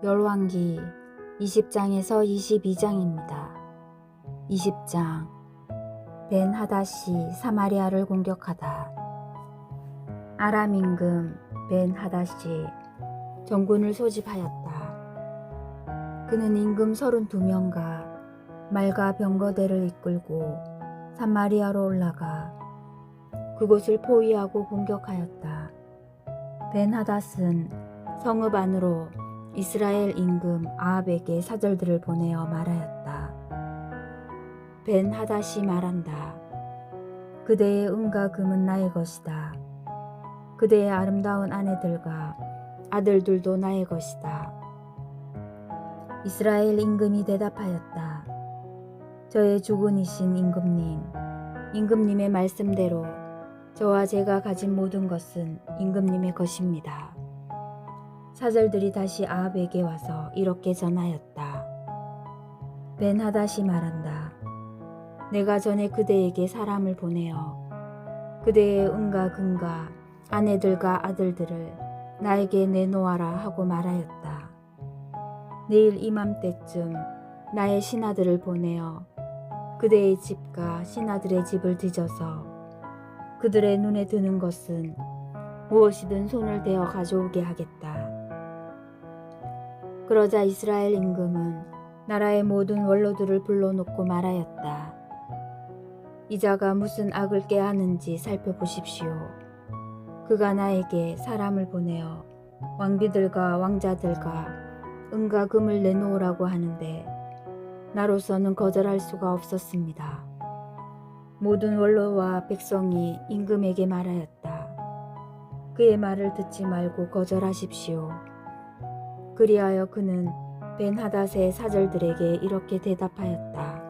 열왕기 20장에서 22장입니다. 20장 벤하닷이 사마리아를 공격하다. 아람 임금 벤하닷이 전군을 소집하였다. 그는 임금 32명과 말과 병거대를 이끌고 사마리아로 올라가 그곳을 포위하고 공격하였다. 벤하닷은 성읍 안으로 이스라엘 임금 아합에게 사절들을 보내어 말하였다. 벤하닷이 말한다. 그대의 은과 금은 나의 것이다. 그대의 아름다운 아내들과 아들들도 나의 것이다. 이스라엘 임금이 대답하였다. 저의 주군이신 임금님, 임금님의 말씀대로 저와 제가 가진 모든 것은 임금님의 것입니다. 사절들이 다시 아합에게 와서 이렇게 전하였다. 벤하닷이 말한다. 내가 전에 그대에게 사람을 보내어 그대의 은과 금과 아내들과 아들들을 나에게 내놓아라 하고 말하였다. 내일 이맘때쯤 나의 신하들을 보내어 그대의 집과 신하들의 집을 뒤져서 그들의 눈에 드는 것은 무엇이든 손을 대어 가져오게 하겠다. 그러자 이스라엘 임금은 나라의 모든 원로들을 불러놓고 말하였다. 이 자가 무슨 악을 꾀하는지 살펴보십시오. 그가 나에게 사람을 보내어 왕비들과 왕자들과 은과 금을 내놓으라고 하는데 나로서는 거절할 수가 없었습니다. 모든 원로와 백성이 임금에게 말하였다. 그의 말을 듣지 말고 거절하십시오. 그리하여 그는 벤하닷의 사절들에게 이렇게 대답하였다.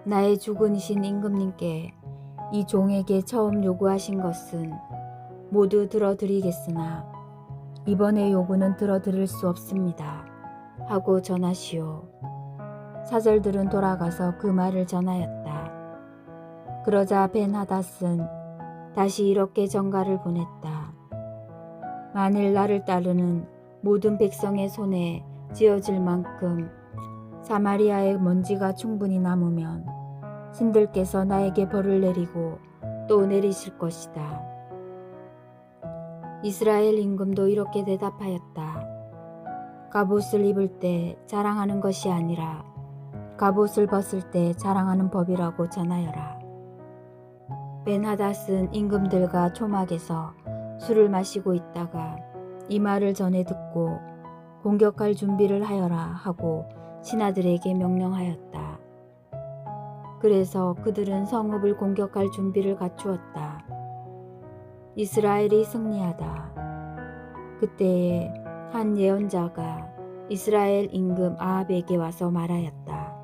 나의 주군이신 임금님께 이 종에게 처음 요구하신 것은 모두 들어드리겠으나 이번의 요구는 들어드릴 수 없습니다. 하고 전하시오. 사절들은 돌아가서 그 말을 전하였다. 그러자 벤하닷은 다시 이렇게 전가를 보냈다. 만일 나를 따르는 모든 백성의 손에 쥐어질 만큼 사마리아의 먼지가 충분히 남으면 신들께서 나에게 벌을 내리고 또 내리실 것이다. 이스라엘 임금도 이렇게 대답하였다. 갑옷을 입을 때 자랑하는 것이 아니라 갑옷을 벗을 때 자랑하는 법이라고 전하여라. 벤하닷은 임금들과 초막에서 술을 마시고 있다가 이 말을 전해 듣고 공격할 준비를 하여라 하고 신하들에게 명령하였다. 그래서 그들은 성읍을 공격할 준비를 갖추었다. 이스라엘이 승리하다. 그때에 한 예언자가 이스라엘 임금 아합에게 와서 말하였다.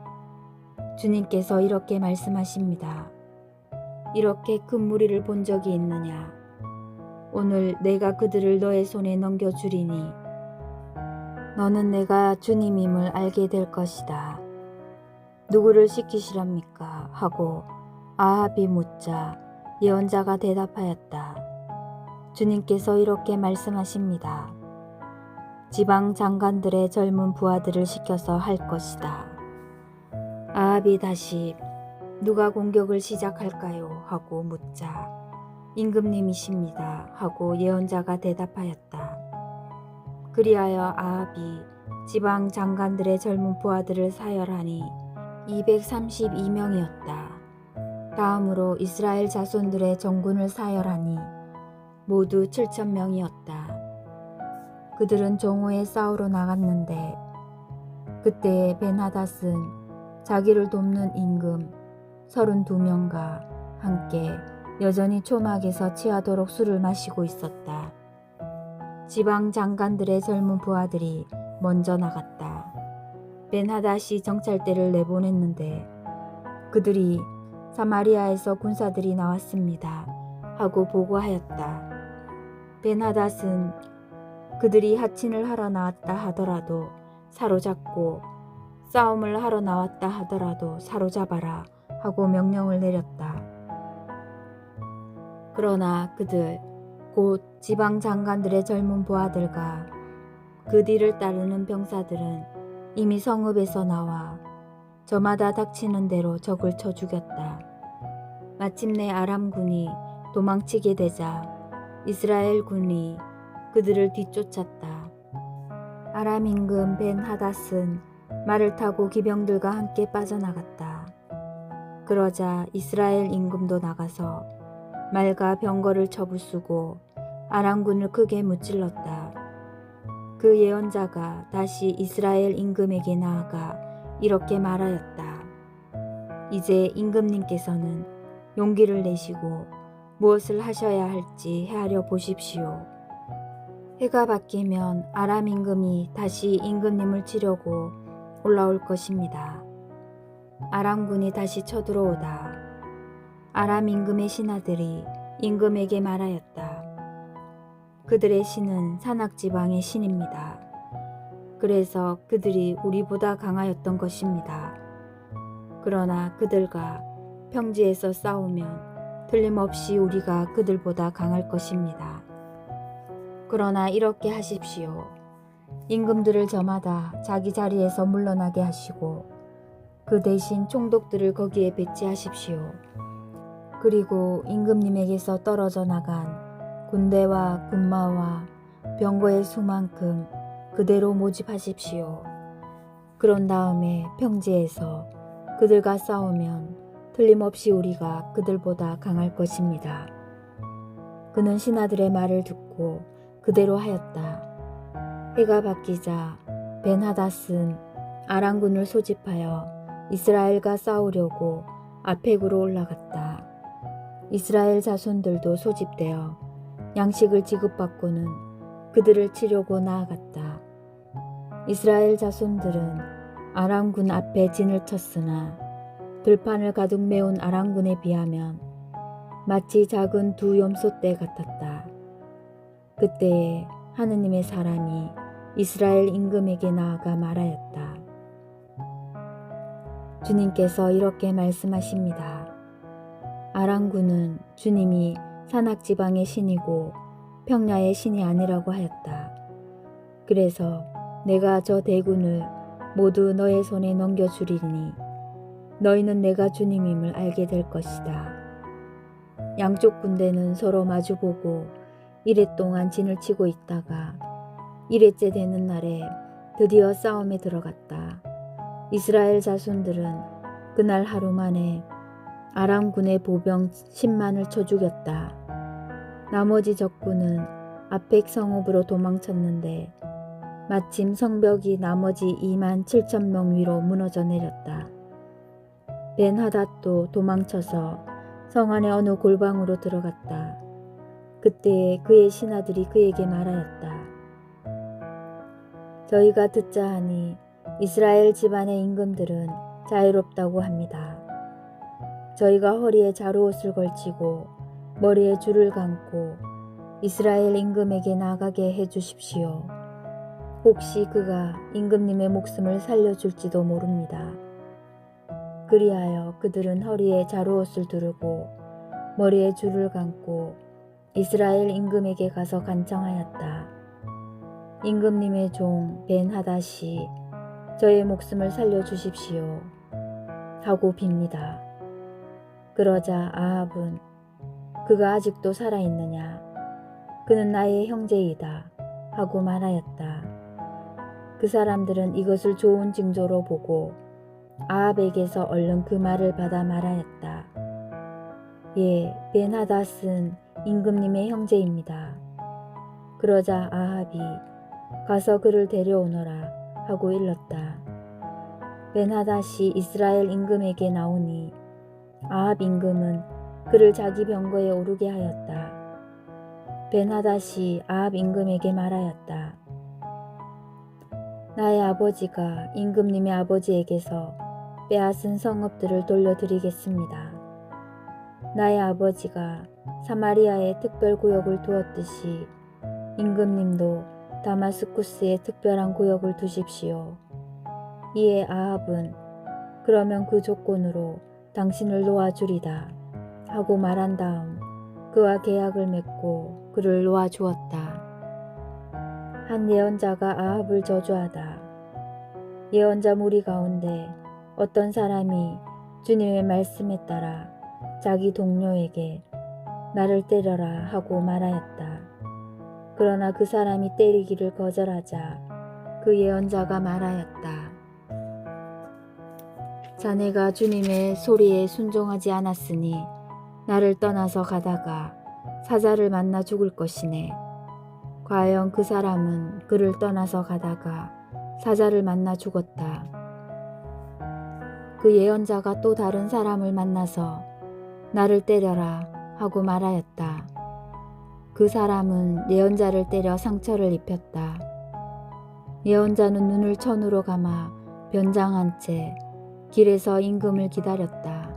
주님께서 이렇게 말씀하십니다. 이렇게 큰 무리를 본 적이 있느냐? 오늘 내가 그들을 너의 손에 넘겨주리니 너는 내가 주님임을 알게 될 것이다. 누구를 시키시랍니까? 하고 아합이 묻자 예언자가 대답하였다. 주님께서 이렇게 말씀하십니다. 지방 장관들의 젊은 부하들을 시켜서 할 것이다. 아합이 다시 누가 공격을 시작할까요? 하고 묻자 임금님이십니다. 하고 예언자가 대답하였다. 그리하여 아합이 지방 장관들의 젊은 부하들을 사열하니 232명이었다. 다음으로 이스라엘 자손들의 정군을 사열하니 모두 7,000명이었다. 그들은 정오에 싸우러 나갔는데 그때에 벤하닷은 자기를 돕는 임금 32명과 함께 여전히 초막에서 취하도록 술을 마시고 있었다. 지방 장관들의 젊은 부하들이 먼저 나갔다. 벤하닷이 정찰대를 내보냈는데 그들이 사마리아에서 군사들이 나왔습니다. 하고 보고하였다. 벤하닷은 그들이 하친을 하러 나왔다 하더라도 사로잡고 싸움을 하러 나왔다 하더라도 사로잡아라 하고 명령을 내렸다. 그러나 그들 곧 지방 장관들의 젊은 부하들과 그 뒤를 따르는 병사들은 이미 성읍에서 나와 저마다 닥치는 대로 적을 쳐 죽였다. 마침내 아람군이 도망치게 되자 이스라엘 군이 그들을 뒤쫓았다. 아람 임금 벤 하닷은 말을 타고 기병들과 함께 빠져나갔다. 그러자 이스라엘 임금도 나가서 말과 병거를 쳐부수고 아람군을 크게 무찔렀다. 그 예언자가 다시 이스라엘 임금에게 나아가 이렇게 말하였다. 이제 임금님께서는 용기를 내시고 무엇을 하셔야 할지 헤아려 보십시오. 해가 바뀌면 아람 임금이 다시 임금님을 치려고 올라올 것입니다. 아람군이 다시 쳐들어오다 아람 임금의 신하들이 임금에게 말하였다. 그들의 신은 산악지방의 신입니다. 그래서 그들이 우리보다 강하였던 것입니다. 그러나 그들과 평지에서 싸우면 틀림없이 우리가 그들보다 강할 것입니다. 그러나 이렇게 하십시오. 임금들을 저마다 자기 자리에서 물러나게 하시고 그 대신 총독들을 거기에 배치하십시오. 그리고 임금님에게서 떨어져 나간 군대와 군마와 병거의 수만큼 그대로 모집하십시오. 그런 다음에 평지에서 그들과 싸우면 틀림없이 우리가 그들보다 강할 것입니다. 그는 신하들의 말을 듣고 그대로 하였다. 해가 바뀌자 벤하닷은 아람군을 소집하여 이스라엘과 싸우려고 아펙으로 올라갔다. 이스라엘 자손들도 소집되어 양식을 지급받고는 그들을 치려고 나아갔다. 이스라엘 자손들은 아람군 앞에 진을 쳤으나 들판을 가득 메운 아람군에 비하면 마치 작은 두 염소떼 같았다. 그때에 하느님의 사람이 이스라엘 임금에게 나아가 말하였다. 주님께서 이렇게 말씀하십니다. 아람군은 주님이 산악지방의 신이고 평야의 신이 아니라고 하였다. 그래서 내가 저 대군을 모두 너의 손에 넘겨주리니 너희는 내가 주님임을 알게 될 것이다. 양쪽 군대는 서로 마주보고 이레 동안 진을 치고 있다가 이레째 되는 날에 드디어 싸움에 들어갔다. 이스라엘 자손들은 그날 하루 만에 아람군의 보병 10만을 쳐 죽였다. 나머지 적군은 아펙 성읍으로 도망쳤는데 마침 성벽이 나머지 2만 7천 명 위로 무너져 내렸다. 벤하닷도 도망쳐서 성 안의 어느 골방으로 들어갔다. 그때에 그의 신하들이 그에게 말하였다. 저희가 듣자 하니 이스라엘 집안의 임금들은 자유롭다고 합니다. 저희가 허리에 자루옷을 걸치고 머리에 줄을 감고 이스라엘 임금에게 나가게 해주십시오. 혹시 그가 임금님의 목숨을 살려줄지도 모릅니다. 그리하여 그들은 허리에 자루옷을 두르고 머리에 줄을 감고 이스라엘 임금에게 가서 간청하였다. 임금님의 종 벤하닷이 저의 목숨을 살려주십시오 하고 빕니다. 그러자 아합은 그가 아직도 살아있느냐? 그는 나의 형제이다 하고 말하였다. 그 사람들은 이것을 좋은 징조로 보고 아합에게서 얼른 그 말을 받아 말하였다. 예, 벤하닷은 임금님의 형제입니다. 그러자 아합이 가서 그를 데려오너라 하고 일렀다. 벤하닷이 이스라엘 임금에게 나오니 아합 임금은 그를 자기 병거에 오르게 하였다. 벤하닷이 아합 임금에게 말하였다. 나의 아버지가 임금님의 아버지에게서 빼앗은 성읍들을 돌려드리겠습니다. 나의 아버지가 사마리아에 특별구역을 두었듯이 임금님도 다마스쿠스에 특별한 구역을 두십시오. 이에 아합은 그러면 그 조건으로 당신을 놓아주리다 하고 말한 다음 그와 계약을 맺고 그를 놓아주었다. 한 예언자가 아합을 저주하다. 예언자 무리 가운데 어떤 사람이 주님의 말씀에 따라 자기 동료에게 나를 때려라 하고 말하였다. 그러나 그 사람이 때리기를 거절하자 그 예언자가 말하였다. 자네가 주님의 소리에 순종하지 않았으니 나를 떠나서 가다가 사자를 만나 죽을 것이네. 과연 그 사람은 그를 떠나서 가다가 사자를 만나 죽었다. 그 예언자가 또 다른 사람을 만나서 나를 때려라 하고 말하였다. 그 사람은 예언자를 때려 상처를 입혔다. 예언자는 눈을 천으로 감아 변장한 채 길에서 임금을 기다렸다.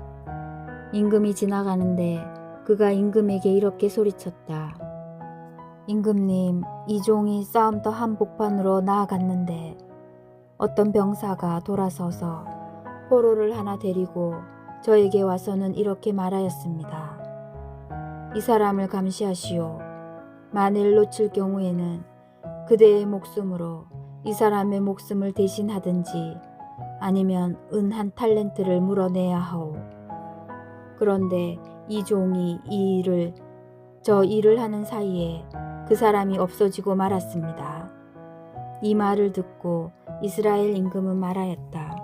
임금이 지나가는데 그가 임금에게 이렇게 소리쳤다. 임금님, 이 종이 싸움터 한복판으로 나아갔는데 어떤 병사가 돌아서서 포로를 하나 데리고 저에게 와서는 이렇게 말하였습니다. 이 사람을 감시하시오. 만일 놓칠 경우에는 그대의 목숨으로 이 사람의 목숨을 대신하든지 아니면 은 한 탈렌트를 물어내야 하오. 그런데 이 종이 저 일을 하는 사이에 그 사람이 없어지고 말았습니다. 이 말을 듣고 이스라엘 임금은 말하였다.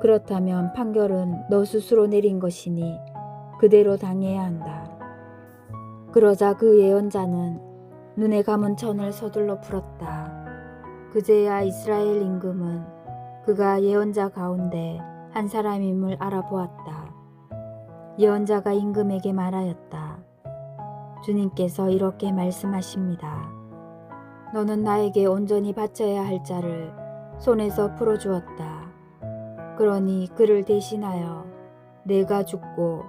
그렇다면 판결은 너 스스로 내린 것이니 그대로 당해야 한다. 그러자 그 예언자는 눈에 감은 천을 서둘러 풀었다. 그제야 이스라엘 임금은 그가 예언자 가운데 한 사람임을 알아보았다. 예언자가 임금에게 말하였다. 주님께서 이렇게 말씀하십니다. 너는 나에게 온전히 바쳐야 할 자를 손에서 풀어주었다. 그러니 그를 대신하여 내가 죽고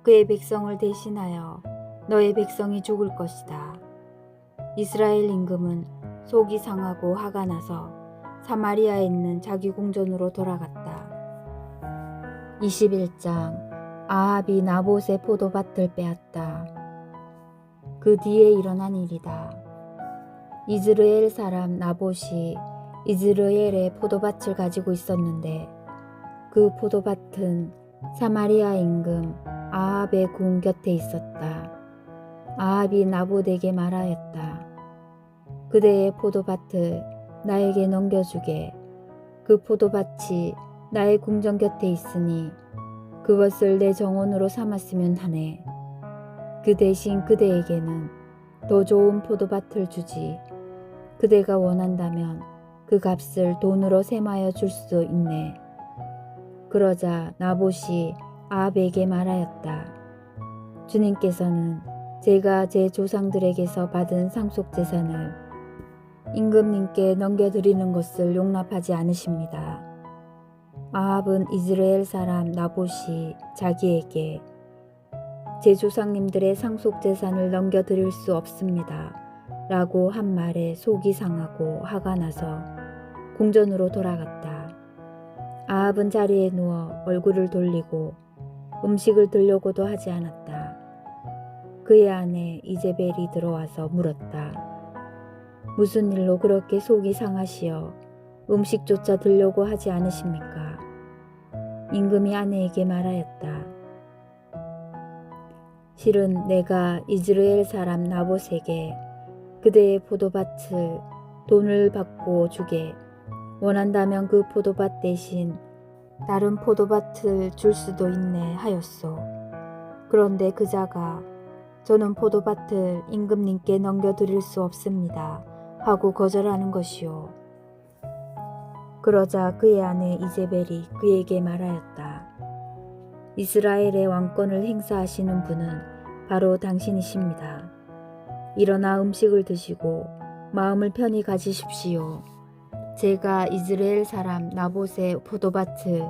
그의 백성을 대신하여 너의 백성이 죽을 것이다. 이스라엘 임금은 속이 상하고 화가 나서 사마리아에 있는 자기 궁전으로 돌아갔다. 21장 아합이 나봇의 포도밭을 빼앗다. 그 뒤에 일어난 일이다. 이즈르엘 사람 나봇이 이즈르엘의 포도밭을 가지고 있었는데 그 포도밭은 사마리아 임금 아합의 궁 곁에 있었다. 아합이 나봇에게 말하였다. 그대의 포도밭을 나에게 넘겨주게. 그 포도밭이 나의 궁전 곁에 있으니 그것을 내 정원으로 삼았으면 하네. 그 대신 그대에게는 더 좋은 포도밭을 주지. 그대가 원한다면 그 값을 돈으로 셈하여 줄 수 있네. 그러자 나봇이 아합에게 말하였다. 주님께서는 제가 제 조상들에게서 받은 상속재산을 임금님께 넘겨드리는 것을 용납하지 않으십니다. 아합은 이스라엘 사람 나봇이 자기에게 제 조상님들의 상속재산을 넘겨드릴 수 없습니다. 라고 한 말에 속이 상하고 화가 나서 궁전으로 돌아갔다. 아합은 자리에 누워 얼굴을 돌리고 음식을 들려고도 하지 않았다. 그의 아내 이제벨이 들어와서 물었다. 무슨 일로 그렇게 속이 상하시어 음식조차 들려고 하지 않으십니까? 임금이 아내에게 말하였다. 실은 내가 이스라엘 사람 나봇에게 그대의 포도밭을 돈을 받고 주게. 원한다면 그 포도밭 대신 다른 포도밭을 줄 수도 있네 하였소. 그런데 그 자가 저는 포도밭을 임금님께 넘겨드릴 수 없습니다 하고 거절하는 것이요. 그러자 그의 아내 이제벨이 그에게 말하였다. 이스라엘의 왕권을 행사하시는 분은 바로 당신이십니다. 일어나 음식을 드시고 마음을 편히 가지십시오. 제가 이스라엘 사람 나봇의 포도밭을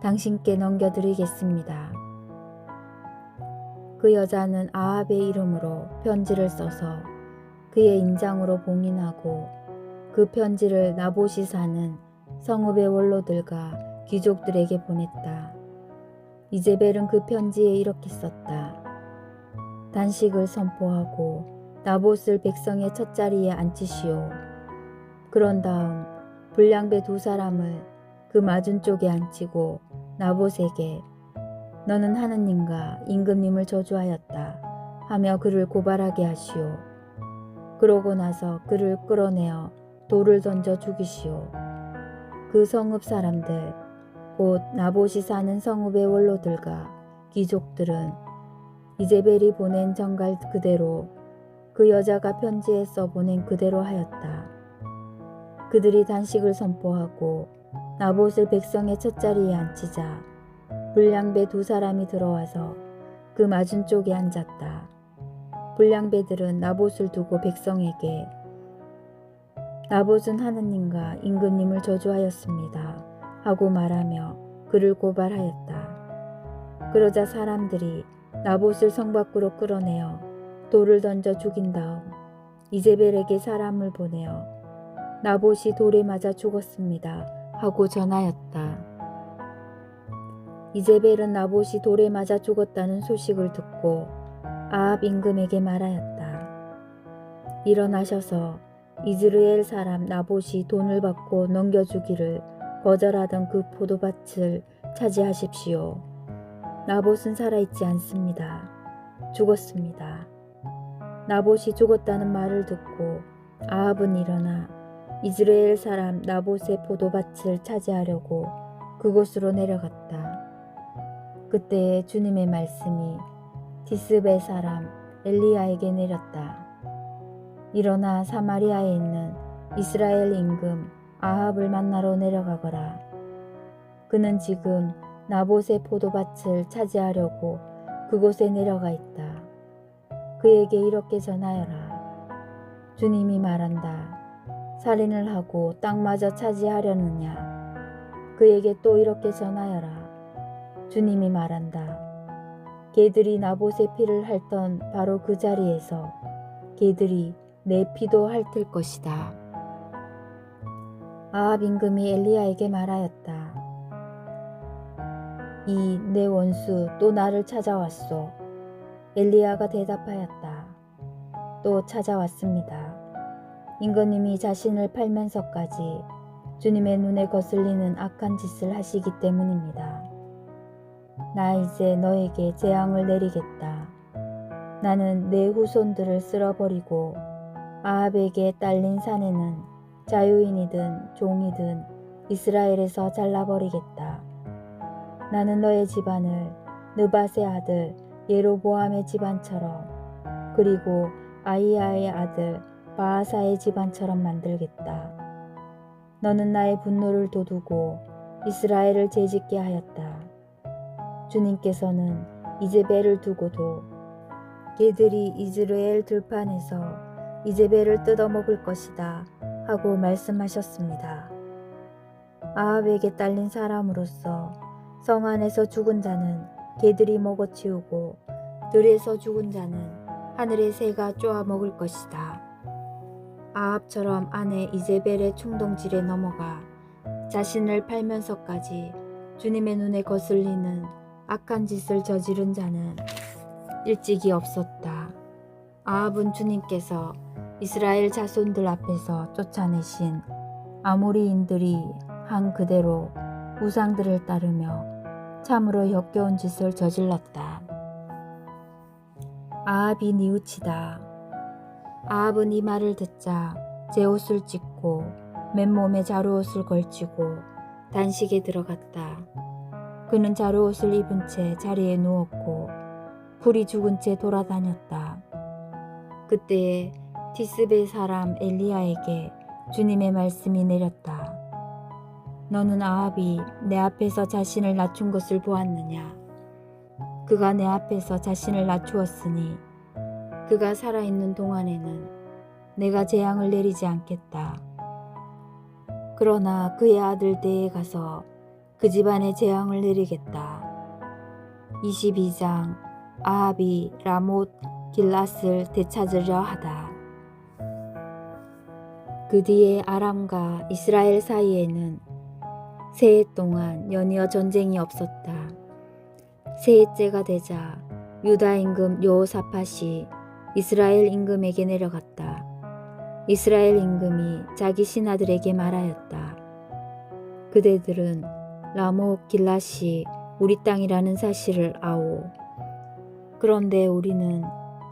당신께 넘겨드리겠습니다. 그 여자는 아합의 이름으로 편지를 써서 그의 인장으로 봉인하고 그 편지를 나봇이 사는 성읍의 원로들과 귀족들에게 보냈다. 이제벨은 그 편지에 이렇게 썼다. 단식을 선포하고 나봇을 백성의 첫자리에 앉히시오. 그런 다음 불량배 두 사람을 그 맞은 쪽에 앉히고 나봇에게 너는 하느님과 임금님을 저주하였다 하며 그를 고발하게 하시오. 그러고 나서 그를 끌어내어 돌을 던져 죽이시오. 그 성읍 사람들 곧 나봇이 사는 성읍의 원로들과 귀족들은 이제벨이 보낸 전갈 그대로 그 여자가 편지에 써보낸 그대로 하였다. 그들이 단식을 선포하고 나봇을 백성의 첫자리에 앉히자 불량배 두 사람이 들어와서 그 맞은 쪽에 앉았다. 불량배들은 나봇을 두고 백성에게 나봇은 하느님과 임금님을 저주하였습니다 하고 말하며 그를 고발하였다. 그러자 사람들이 나봇을 성 밖으로 끌어내어 돌을 던져 죽인 다음 이제벨에게 사람을 보내어 나봇이 돌에 맞아 죽었습니다 하고 전하였다. 이제벨은 나봇이 돌에 맞아 죽었다는 소식을 듣고 아합 임금에게 말하였다. 일어나셔서 이스라엘 사람 나봇이 돈을 받고 넘겨주기를 거절하던 그 포도밭을 차지하십시오. 나봇은 살아있지 않습니다. 죽었습니다. 나봇이 죽었다는 말을 듣고 아합은 일어나 이스라엘 사람 나봇의 포도밭을 차지하려고 그곳으로 내려갔다. 그때 주님의 말씀이 디스베 사람 엘리야에게 내렸다. 일어나 사마리아에 있는 이스라엘 임금 아합을 만나러 내려가거라. 그는 지금 나봇의 포도밭을 차지하려고 그곳에 내려가 있다. 그에게 이렇게 전하여라. 주님이 말한다. 살인을 하고 땅마저 차지하려느냐. 그에게 또 이렇게 전하여라. 주님이 말한다. 개들이 나봇의 피를 핥던 바로 그 자리에서 개들이 내 피도 핥을 것이다. 아합 임금이 엘리야에게 말하였다. 이 내 원수 또 나를 찾아왔소. 엘리야가 대답하였다. 또 찾아왔습니다. 임금님이 자신을 팔면서까지 주님의 눈에 거슬리는 악한 짓을 하시기 때문입니다. 나 이제 너에게 재앙을 내리겠다. 나는 내 후손들을 쓸어버리고 아합에게 딸린 사내는 자유인이든 종이든 이스라엘에서 잘라버리겠다. 나는 너의 집안을 느밧의 아들 예로보암의 집안처럼 그리고 아히야의 아들 바아사의 집안처럼 만들겠다. 너는 나의 분노를 돋우고 이스라엘을 죄짓게 하였다. 주님께서는 이제벨을 두고도 개들이 이스라엘 들판에서 이제벨을 뜯어먹을 것이다 하고 말씀하셨습니다. 아합에게 딸린 사람으로서 성 안에서 죽은 자는 개들이 먹어치우고 들에서 죽은 자는 하늘의 새가 쪼아 먹을 것이다. 아합처럼 아내 이제벨의 충동질에 넘어가 자신을 팔면서까지 주님의 눈에 거슬리는 악한 짓을 저지른 자는 일찍이 없었다. 아합은 주님께서 이스라엘 자손들 앞에서 쫓아내신 아모리인들이 한 그대로 우상들을 따르며 참으로 역겨운 짓을 저질렀다. 아합이 뉘우치다. 아합은 이 말을 듣자 제 옷을 찢고 맨몸에 자루옷을 걸치고 단식에 들어갔다. 그는 자루옷을 입은 채 자리에 누웠고 풀이 죽은 채 돌아다녔다. 그때에 디스베 사람 엘리야에게 주님의 말씀이 내렸다. 너는 아합이 내 앞에서 자신을 낮춘 것을 보았느냐? 그가 내 앞에서 자신을 낮추었으니 그가 살아있는 동안에는 내가 재앙을 내리지 않겠다. 그러나 그의 아들 때에 가서 그 집안에 재앙을 내리겠다. 22장 아합이 라못 길앗을 되찾으려 하다. 그 뒤에 아람과 이스라엘 사이에는 세 해 동안 연이어 전쟁이 없었다. 세 해째가 되자 유다 임금 여호사밧이 이스라엘 임금에게 내려갔다. 이스라엘 임금이 자기 신하들에게 말하였다. 그대들은 라못 길앗이 우리 땅이라는 사실을 아오. 그런데 우리는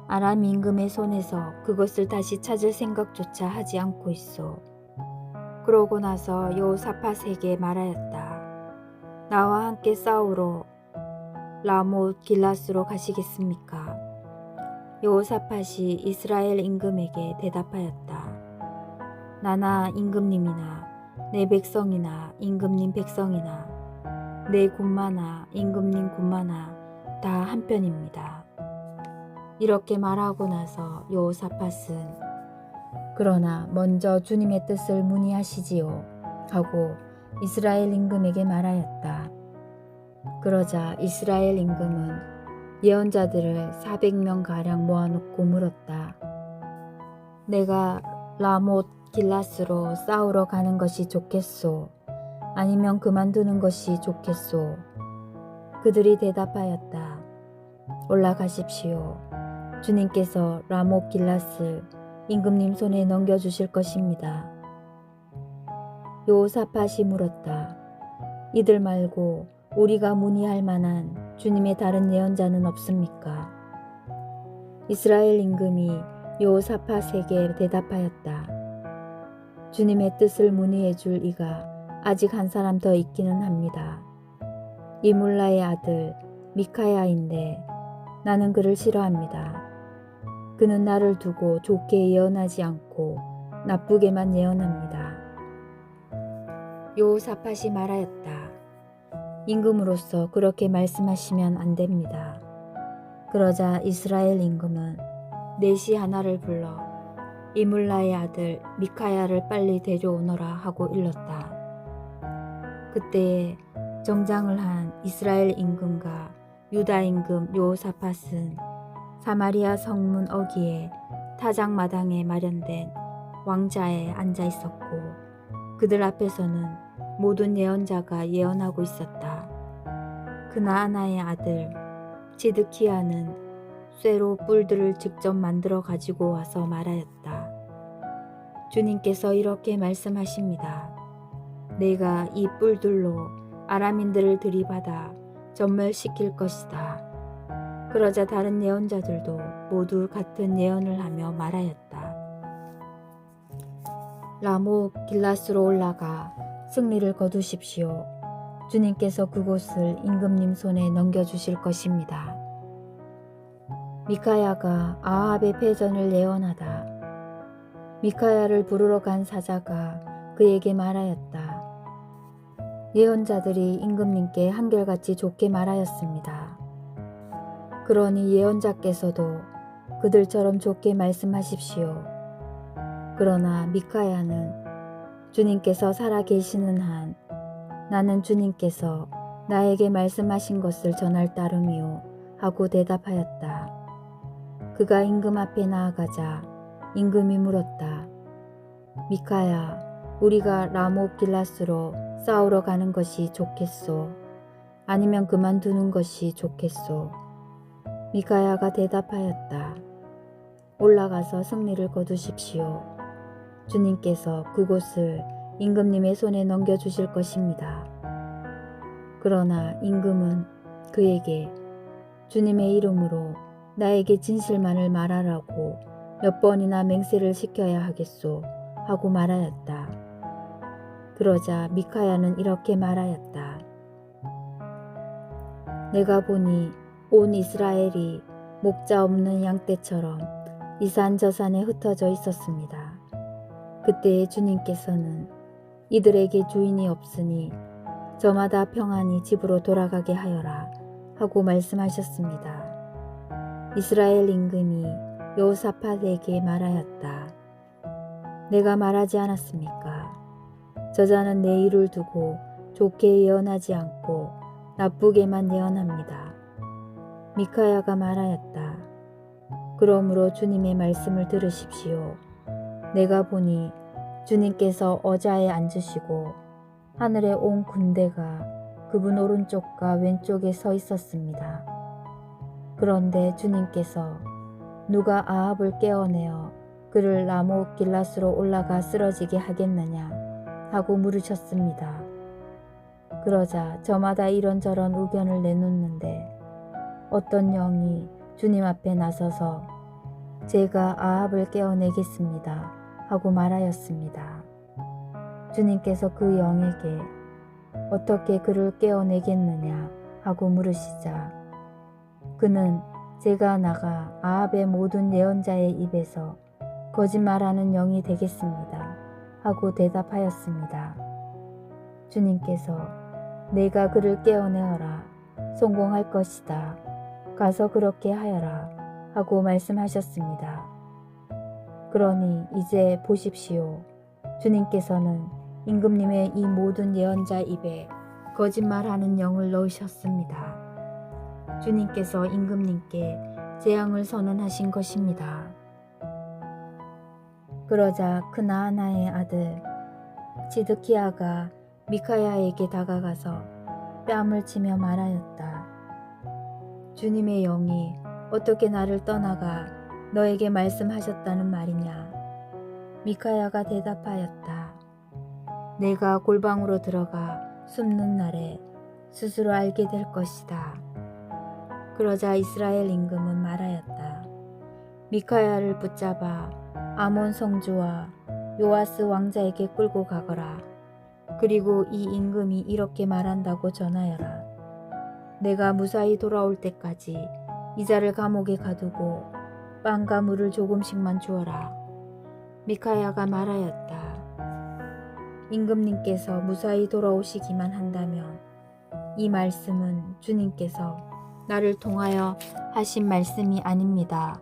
아람 임금의 손에서 그것을 다시 찾을 생각조차 하지 않고 있어. 그러고 나서 여호사밧에게 말하였다. 나와 함께 싸우러 라못 길앗으로 가시겠습니까? 여호사밧이 이스라엘 임금에게 대답하였다. 나나 임금님이나 내 백성이나 임금님 백성이나 내 군마나 임금님 군마나 다 한편입니다. 이렇게 말하고 나서 여호사밧은 그러나 먼저 주님의 뜻을 문의하시지요 하고 이스라엘 임금에게 말하였다. 그러자 이스라엘 임금은 예언자들을 400명가량 모아놓고 물었다. 내가 라못 길앗으로 싸우러 가는 것이 좋겠소? 아니면 그만두는 것이 좋겠소? 그들이 대답하였다. 올라가십시오. 주님께서 라못 길앗을 임금님 손에 넘겨주실 것입니다. 여호사밧이 물었다. 이들 말고 우리가 문의할 만한 주님의 다른 예언자는 없습니까? 이스라엘 임금이 여호사밧에게 대답하였다. 주님의 뜻을 문의해 줄 이가 아직 한 사람 더 있기는 합니다. 이물라의 아들 미카야인데 나는 그를 싫어합니다. 그는 나를 두고 좋게 예언하지 않고 나쁘게만 예언합니다. 여호사밧이 말하였다. 임금으로서 그렇게 말씀하시면 안 됩니다. 그러자 이스라엘 임금은 넷이 하나를 불러 이물라의 아들 미카야를 빨리 데려오너라 하고 일렀다. 그때에 정장을 한 이스라엘 임금과 유다 임금 여호사밧은 사마리아 성문 어귀에 타작마당에 마련된 왕자에 앉아 있었고 그들 앞에서는 모든 예언자가 예언하고 있었다. 그나아나의 아들 지드키야는 쇠로 뿔들을 직접 만들어 가지고 와서 말하였다. 주님께서 이렇게 말씀하십니다. 내가 이 뿔들로 아람인들을 들이받아 전멸시킬 것이다. 그러자 다른 예언자들도 모두 같은 예언을 하며 말하였다. 라못 길앗으로 올라가 승리를 거두십시오. 주님께서 그곳을 임금님 손에 넘겨주실 것입니다. 미카야가 아합의 패전을 예언하다. 미카야를 부르러 간 사자가 그에게 말하였다. 예언자들이 임금님께 한결같이 좋게 말하였습니다. 그러니 예언자께서도 그들처럼 좋게 말씀하십시오. 그러나 미카야는 주님께서 살아 계시는 한 나는 주님께서 나에게 말씀하신 것을 전할 따름이요 하고 대답하였다. 그가 임금 앞에 나아가자 임금이 물었다. 미카야, 우리가 라못 길앗으로 싸우러 가는 것이 좋겠소? 아니면 그만두는 것이 좋겠소? 미카야가 대답하였다. 올라가서 승리를 거두십시오. 주님께서 그곳을 임금님의 손에 넘겨주실 것입니다. 그러나 임금은 그에게 주님의 이름으로 나에게 진실만을 말하라고 몇 번이나 맹세를 시켜야 하겠소 하고 말하였다. 그러자 미카야는 이렇게 말하였다. 내가 보니 온 이스라엘이 목자 없는 양떼처럼 이산저산에 흩어져 있었습니다. 그때에 주님께서는 이들에게 주인이 없으니 저마다 평안히 집으로 돌아가게 하여라 하고 말씀하셨습니다. 이스라엘 임금이 여호사밧에게 말하였다. 내가 말하지 않았습니까? 저자는 내 일을 두고 좋게 예언하지 않고 나쁘게만 예언합니다. 미카야가 말하였다. 그러므로 주님의 말씀을 들으십시오. 내가 보니 주님께서 어자에 앉으시고 하늘의 온 군대가 그분 오른쪽과 왼쪽에 서 있었습니다. 그런데 주님께서 누가 아합을 깨어내어 그를 라못 길랏으로 올라가 쓰러지게 하겠느냐 하고 물으셨습니다. 그러자 저마다 이런저런 의견을 내놓는데 어떤 영이 주님 앞에 나서서 제가 아합을 깨어내겠습니다 하고 말하였습니다. 주님께서 그 영에게 어떻게 그를 깨어내겠느냐 하고 물으시자 그는 제가 나가 아합의 모든 예언자의 입에서 거짓말하는 영이 되겠습니다 하고 대답하였습니다. 주님께서 내가 그를 깨어내어라 성공할 것이다 가서 그렇게 하여라 하고 말씀하셨습니다. 그러니 이제 보십시오. 주님께서는 임금님의 이 모든 예언자 입에 거짓말하는 영을 넣으셨습니다. 주님께서 임금님께 재앙을 선언하신 것입니다. 그러자 크나아나의 아들 지드키야가 미카야에게 다가가서 뺨을 치며 말하였다. 주님의 영이 어떻게 나를 떠나가 너에게 말씀하셨다는 말이냐? 미카야가 대답하였다. 내가 골방으로 들어가 숨는 날에 스스로 알게 될 것이다. 그러자 이스라엘 임금은 말하였다. 미카야를 붙잡아 아몬 성주와 요아스 왕자에게 끌고 가거라. 그리고 이 임금이 이렇게 말한다고 전하여라. 내가 무사히 돌아올 때까지 이자를 감옥에 가두고 빵과 물을 조금씩만 주어라. 미카야가 말하였다. 임금님께서 무사히 돌아오시기만 한다면 이 말씀은 주님께서 나를 통하여 하신 말씀이 아닙니다.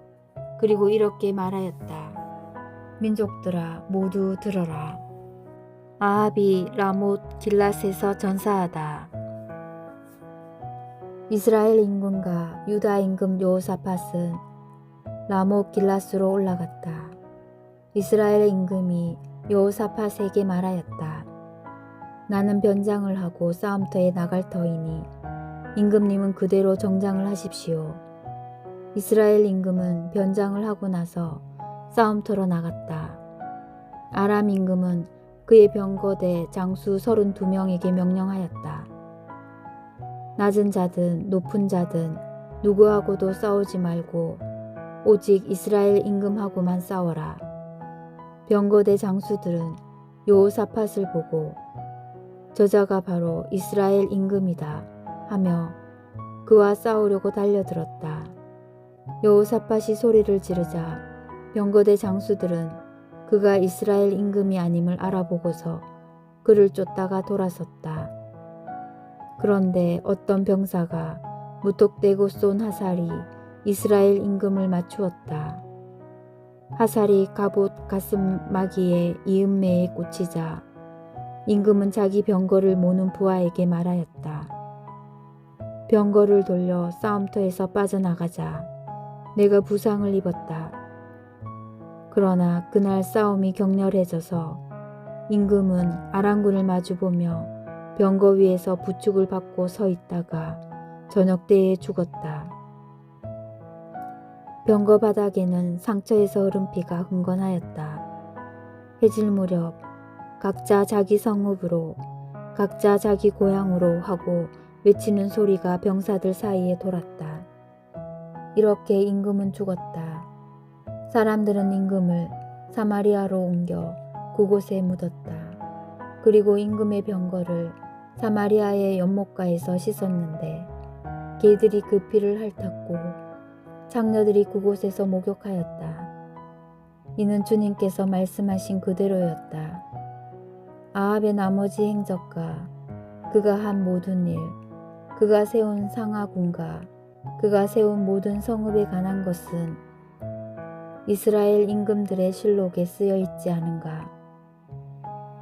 그리고 이렇게 말하였다. 민족들아 모두 들어라. 아합이 라못 길랏에서 전사하다. 이스라엘 임금과 유다 임금 여호사밧은 라못 길랏으로 올라갔다. 이스라엘 임금이 여호사밧에게 말하였다. 나는 변장을 하고 싸움터에 나갈 터이니 임금님은 그대로 정장을 하십시오. 이스라엘 임금은 변장을 하고 나서 싸움터로 나갔다. 아람 임금은 그의 병거대 장수 32명에게 명령하였다. 낮은 자든 높은 자든 누구하고도 싸우지 말고 오직 이스라엘 임금하고만 싸워라. 병거대 장수들은 여호사밧을 보고 저자가 바로 이스라엘 임금이다 하며 그와 싸우려고 달려들었다. 여호사밧이 소리를 지르자 병거대 장수들은 그가 이스라엘 임금이 아님을 알아보고서 그를 쫓다가 돌아섰다. 그런데 어떤 병사가 무턱대고 쏜 화살이 이스라엘 임금을 맞추었다. 화살이 갑옷 가슴마기에 이은매에 꽂히자 임금은 자기 병거를 모는 부하에게 말하였다. 병거를 돌려 싸움터에서 빠져나가자 내가 부상을 입었다. 그러나 그날 싸움이 격렬해져서 임금은 아랑군을 마주보며 병거 위에서 부축을 받고 서 있다가 저녁 때에 죽었다. 병거 바닥에는 상처에서 흐른 피가 흥건하였다. 해질 무렵 각자 자기 성읍으로 각자 자기 고향으로 하고 외치는 소리가 병사들 사이에 돌았다. 이렇게 임금은 죽었다. 사람들은 임금을 사마리아로 옮겨 그곳에 묻었다. 그리고 임금의 병거를 사마리아의 연못가에서 씻었는데 개들이 그 피를 핥았고 창녀들이 그곳에서 목욕하였다. 이는 주님께서 말씀하신 그대로였다. 아합의 나머지 행적과 그가 한 모든 일, 그가 세운 상하군과 그가 세운 모든 성읍에 관한 것은 이스라엘 임금들의 실록에 쓰여 있지 않은가.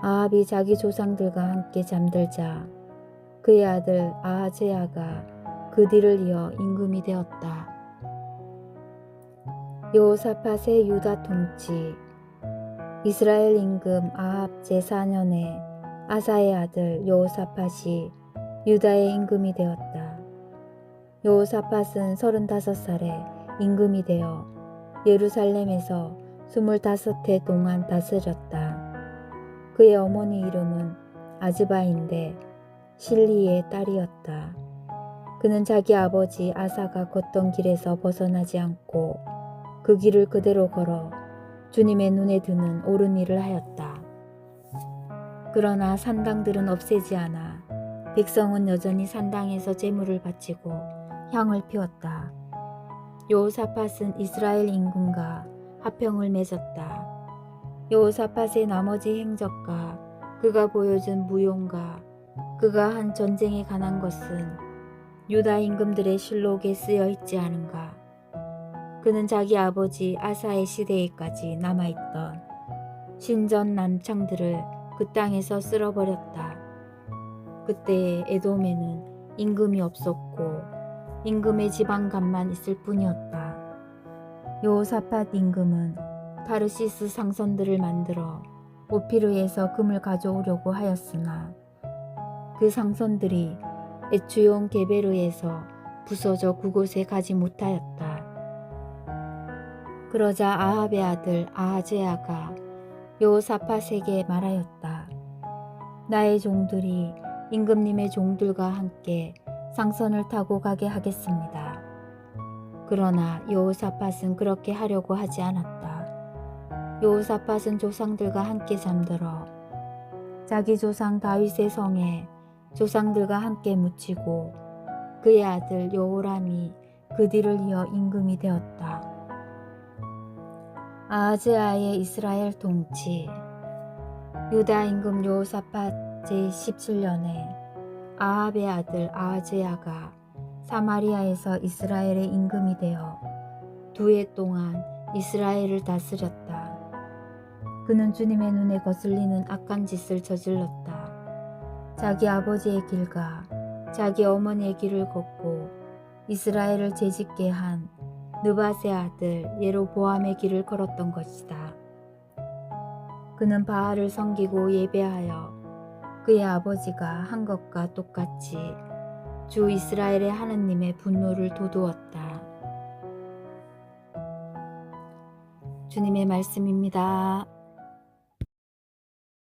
아합이 자기 조상들과 함께 잠들자 그의 아들 아하제아가 그 뒤를 이어 임금이 되었다. 여호사밧의 유다 통치. 이스라엘 임금 아합 제4년에 아사의 아들 여호사밧이 유다의 임금이 되었다. 여호사밧은 35살에 임금이 되어 예루살렘에서 25해 동안 다스렸다. 그의 어머니 이름은 아즈바인데 실리의 딸이었다. 그는 자기 아버지 아사가 걷던 길에서 벗어나지 않고 그 길을 그대로 걸어 주님의 눈에 드는 옳은 일을 하였다. 그러나 산당들은 없애지 않아 백성은 여전히 산당에서 제물을 바치고 향을 피웠다. 여호사밧은 이스라엘 임금과 화평을 맺었다. 여호사밧의 나머지 행적과 그가 보여준 무용과 그가 한 전쟁에 관한 것은 유다 임금들의 실록에 쓰여 있지 않은가. 그는 자기 아버지 아사의 시대에까지 남아있던 신전 난창들을 그 땅에서 쓸어버렸다. 그때 에돔에는 임금이 없었고 임금의 지방간만 있을 뿐이었다. 여호사밧 임금은 타르시스 상선들을 만들어 오피르에서 금을 가져오려고 하였으나 그 상선들이 에추용 게베르에서 부서져 그곳에 가지 못하였다. 그러자 아합의 아들 아하제아가 여호사밧에게 말하였다. 나의 종들이 임금님의 종들과 함께 상선을 타고 가게 하겠습니다. 그러나 여호사밧은 그렇게 하려고 하지 않았다. 여호사밧은 조상들과 함께 잠들어 자기 조상 다윗의 성에 조상들과 함께 묻히고 그의 아들 여호람이 그 뒤를 이어 임금이 되었다. 아하즈아의 이스라엘 통치. 유다 임금 여호사밧 제17년에 아합의 아들 아하즈야가 사마리아에서 이스라엘의 임금이 되어 2해 동안 이스라엘을 다스렸다. 그는 주님의 눈에 거슬리는 악한 짓을 저질렀다. 자기 아버지의 길과 자기 어머니의 길을 걷고 이스라엘을 재짓게 한 느밧의 아들 예로보암의 길을 걸었던 것이다. 그는 바알을 섬기고 예배하여 그의 아버지가 한 것과 똑같이 주 이스라엘의 하느님의 분노를 돋우었다. 주님의 말씀입니다.